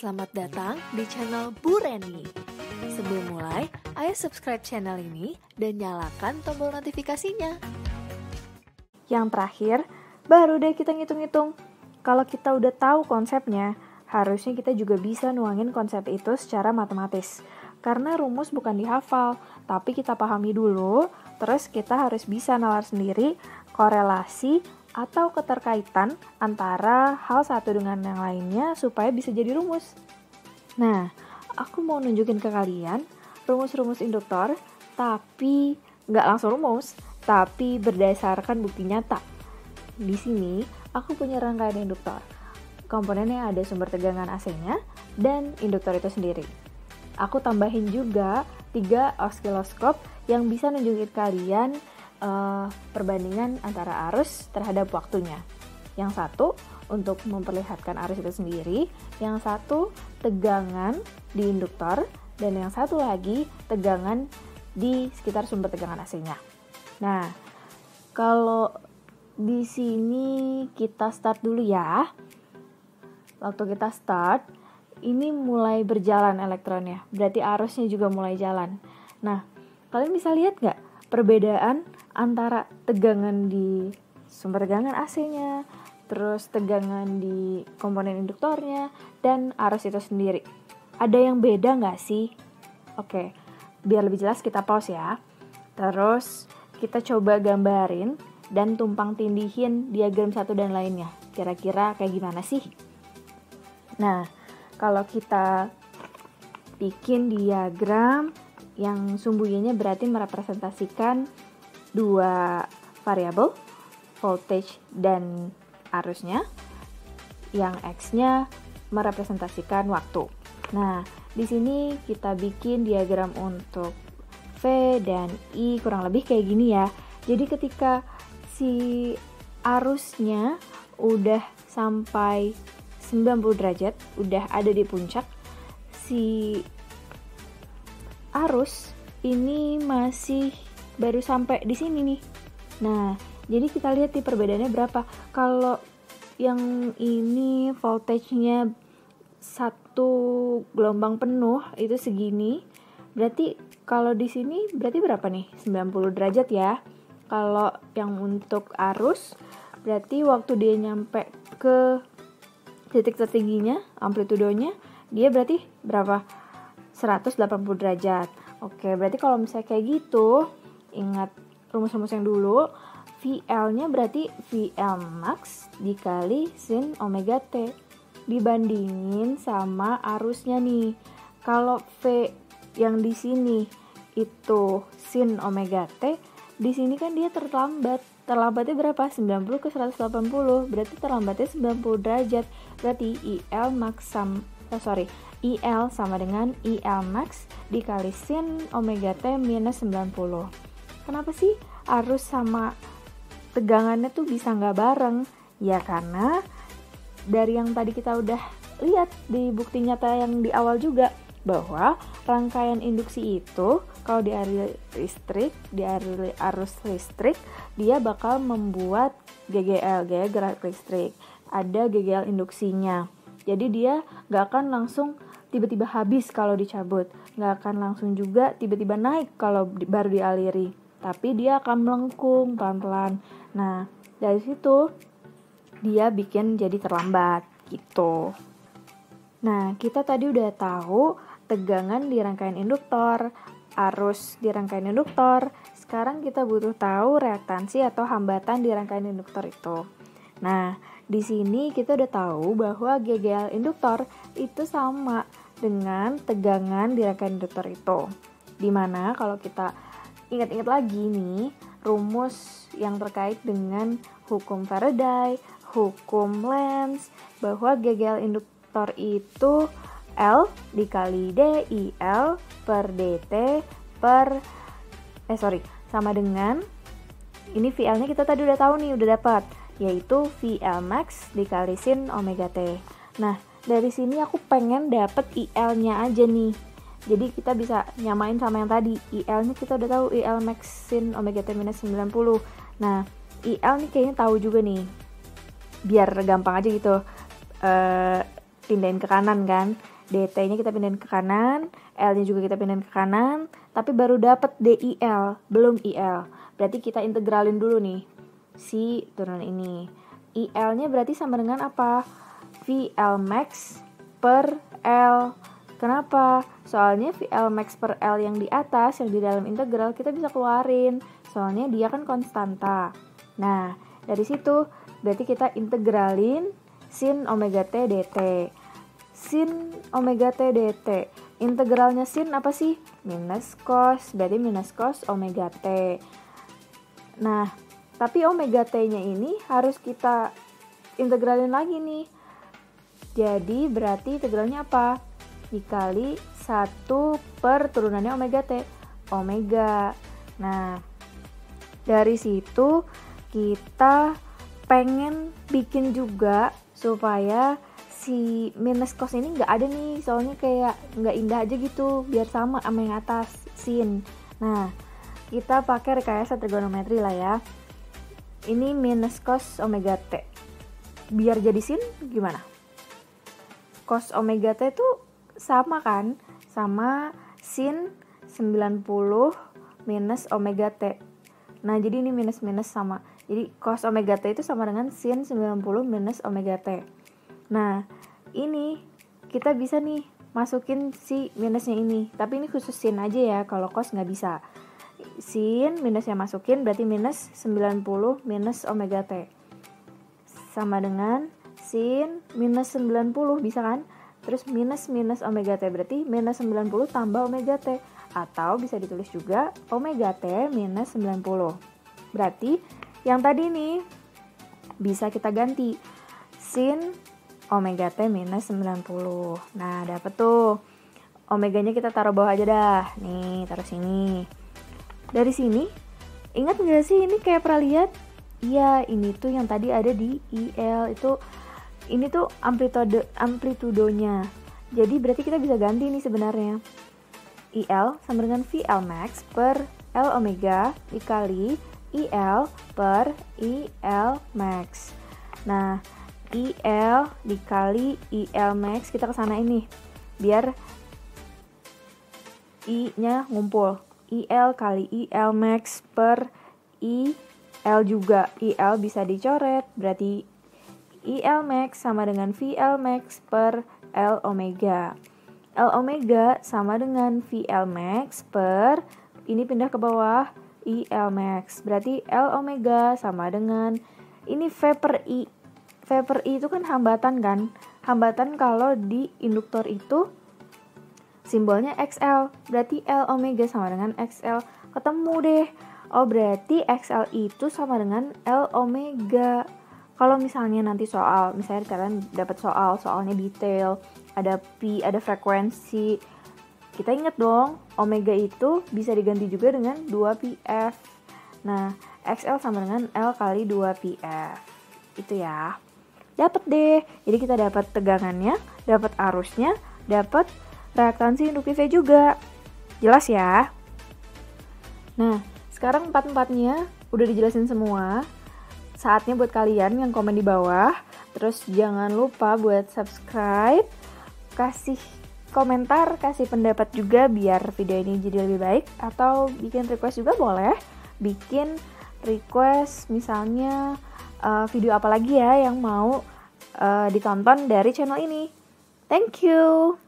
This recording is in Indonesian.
selamat datang di channel Bu Reni. Sebelum mulai, ayo subscribe channel ini dan nyalakan tombol notifikasinya. Yang terakhir, baru deh kita ngitung-ngitung. Kalau kita udah tahu konsepnya, harusnya kita juga bisa nuangin konsep itu secara matematis. Karena rumus bukan dihafal, tapi kita pahami dulu, terus kita harus bisa nalar sendiri korelasi atau keterkaitan antara hal satu dengan yang lainnya supaya bisa jadi rumus. Nah, aku mau nunjukin ke kalian rumus-rumus induktor, tapi nggak langsung rumus, tapi berdasarkan bukti nyata. Di sini, aku punya rangkaian induktor. Komponennya ada sumber tegangan AC-nya dan induktor itu sendiri. Aku tambahin juga 3 osiloskop yang bisa nunjukin kalian perbandingan antara arus terhadap waktunya. Yang satu untuk memperlihatkan arus itu sendiri, yang satu tegangan di induktor, dan yang satu lagi tegangan di sekitar sumber tegangan AC-nya. Nah, kalau di sini kita start dulu ya. Waktu kita start, ini mulai berjalan elektronnya, berarti arusnya juga mulai jalan. Nah, kalian bisa lihat nggak perbedaan antara tegangan di sumber tegangan AC-nya, terus tegangan di komponen induktornya, dan arus itu sendiri? Ada yang beda nggak sih? Oke, biar lebih jelas kita pause ya. Terus kita coba gambarin dan tumpang tindihin diagram satu dan lainnya. Kira-kira kayak gimana sih? Nah, kalau kita bikin diagram yang sumbu-nya berarti merepresentasikan dua variabel, voltage dan arusnya, yang X-nya merepresentasikan waktu. Nah, di sini kita bikin diagram untuk V dan I kurang lebih kayak gini ya. Jadi ketika si arusnya udah sampai 90 derajat, udah ada di puncak, si arus ini masih baru sampai di sini nih. Nah, jadi kita lihat nih perbedaannya berapa. Kalau yang ini voltage-nya satu gelombang penuh itu segini. Berarti kalau di sini berarti berapa nih? 90 derajat ya. Kalau yang untuk arus berarti waktu dia nyampe ke titik tertingginya, amplitudonya, dia berarti berapa? 180 derajat. Oke, berarti kalau misalnya kayak gitu, ingat rumus-rumus yang dulu, VL-nya berarti VL max dikali sin omega T dibandingin sama arusnya nih. Kalau V yang di sini itu sin omega T, di sini kan dia terlambat. Terlambatnya berapa? 90 ke 180. Berarti terlambatnya 90 derajat. Berarti IL sama dengan IL max dikali sin omega T minus 90. Kenapa sih arus sama tegangannya tuh bisa nggak bareng? Ya karena dari yang tadi kita udah lihat di bukti nyata yang di awal juga, bahwa rangkaian induksi itu kalau di arus listrik, dia bakal membuat GGL, gaya gerak listrik. Ada GGL induksinya. Jadi dia nggak akan langsung tiba-tiba habis kalau dicabut, nggak akan langsung juga tiba-tiba naik kalau baru dialiri, tapi dia akan melengkung pelan-pelan. Nah, dari situ dia bikin jadi terlambat gitu. Nah, kita tadi udah tahu tegangan di rangkaian induktor, arus di rangkaian induktor. Sekarang kita butuh tahu reaktansi atau hambatan di rangkaian induktor itu. Nah, di sini kita udah tahu bahwa GGL induktor itu sama dengan tegangan di rangkaian induktor itu. Dimana kalau kita ingat-ingat lagi nih, rumus yang terkait dengan hukum Faraday, hukum Lenz, bahwa GGL induktor itu L dikali DIL per DT sama dengan, ini VL-nya kita tadi udah tahu nih, udah dapat, yaitu VL max dikali sin omega T. Nah, dari sini aku pengen dapet IL-nya aja nih. Jadi kita bisa nyamain sama yang tadi. IL-nya kita udah tahu, IL max sin omega T minus 90. Nah, IL nih kayaknya tahu juga nih. Biar gampang aja gitu, pindahin ke kanan kan. dt-nya kita pindahin ke kanan, L-nya juga kita pindahin ke kanan, tapi baru dapat DIL, belum IL. Berarti kita integralin dulu nih si turunan ini. IL-nya berarti sama dengan apa? VL max per L. Kenapa? Soalnya VL max per L yang di atas, yang di dalam integral, kita bisa keluarin. Soalnya dia kan konstanta. Nah, dari situ berarti kita integralin sin omega t dt. Sin omega t dt. Integralnya sin apa sih? Minus cos, berarti minus cos omega t. Nah, tapi omega t-nya ini harus kita integralin lagi nih. Jadi berarti integralnya apa? Dikali 1 per turunannya omega t, omega. Nah, dari situ kita pengen bikin juga supaya si minus cos ini nggak ada nih, soalnya kayak nggak indah aja gitu, biar sama yang atas, sin. Nah, kita pakai rekayasa trigonometri lah ya. Ini minus cos omega t. Biar jadi sin gimana? Cos omega t itu sama kan? Sama sin 90 minus omega t. Nah, jadi ini minus-minus sama. Jadi cos omega t itu sama dengan sin 90 minus omega t. Nah, ini kita bisa nih masukin si minusnya ini. Tapi ini khusus sin aja ya, kalau cos nggak bisa. Sin minusnya masukin berarti minus 90 minus omega t. Sama dengan sin minus 90, bisa kan? Terus minus omega t berarti minus 90 tambah omega t. Atau bisa ditulis juga omega t minus 90. Berarti yang tadi nih bisa kita ganti sin omega t minus 90. Nah, dapet tuh. Omeganya kita taruh bawah aja dah. Nih, taruh sini. Dari sini, ingat gak sih ini kayak pernah lihat? Iya, ini tuh yang tadi ada di IL. Ini tuh amplitudonya. Jadi berarti kita bisa ganti nih sebenarnya. IL sama dengan VL max per L omega dikali IL per IL max. Nah, IL dikali IL max, kita kesana ini biar I-nya ngumpul. IL kali IL max per IL juga. IL bisa dicoret, berarti IL max sama dengan VL max per L omega. L omega sama dengan VL max per, ini pindah ke bawah, IL max. Berarti L omega sama dengan, ini V per I. V per I itu kan hambatan kan? Hambatan kalau di induktor itu simbolnya XL. Berarti L omega sama dengan XL. Ketemu deh. Oh, berarti XL itu sama dengan L omega. Kalau misalnya nanti misalnya kalian dapat soalnya detail, ada pi, ada frekuensi, kita ingat dong, omega itu bisa diganti juga dengan 2πf. Nah, XL sama dengan L kali 2πf. Itu ya. Dapat deh. Jadi kita dapat tegangannya, dapat arusnya, dapat reaktansi induktifnya juga. Jelas ya? Nah, sekarang empat-empatnya udah dijelasin semua. Saatnya buat kalian yang komen di bawah. Terus jangan lupa buat subscribe, kasih komentar, kasih pendapat juga biar video ini jadi lebih baik. Atau bikin request juga boleh. Bikin request misalnya video apa lagi ya yang mau ditonton dari channel ini. Thank you.